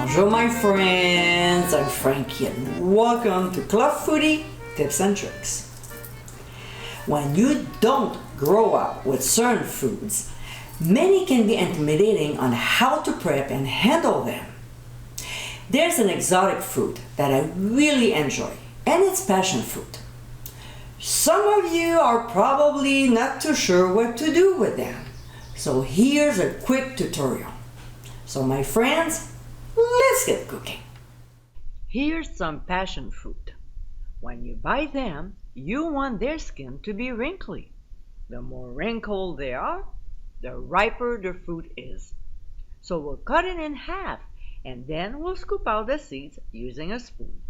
Bonjour my friends, I'm Frankie and welcome to Club Foodie Tips and Tricks. When you don't grow up with certain foods, many can be intimidating on how to prep and handle them. There's an exotic fruit that I really enjoy, and it's passion fruit. Some of you are probably not too sure what to do with them, so here's a quick tutorial. So my friends, let's get cooking. Here's some passion fruit. When you buy them, you want their skin to be wrinkly. The more wrinkled they are, the riper the fruit is. So we'll cut it in half and then we'll scoop out the seeds using a spoon.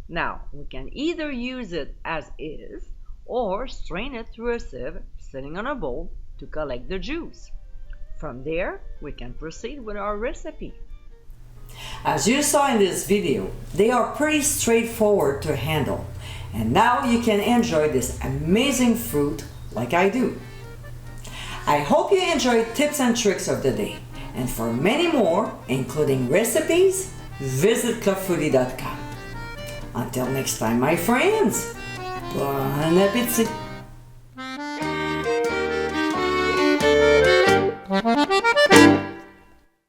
Now, we can either use it as is or strain it through a sieve sitting on a bowl to collect the juice. From there, we can proceed with our recipe. As you saw in this video, they are pretty straightforward to handle, and now you can enjoy this amazing fruit like I do. I hope you enjoyed tips and tricks of the day, and for many more, including recipes, visit clubfoodie.com. Until next time, my friends, bon appétit!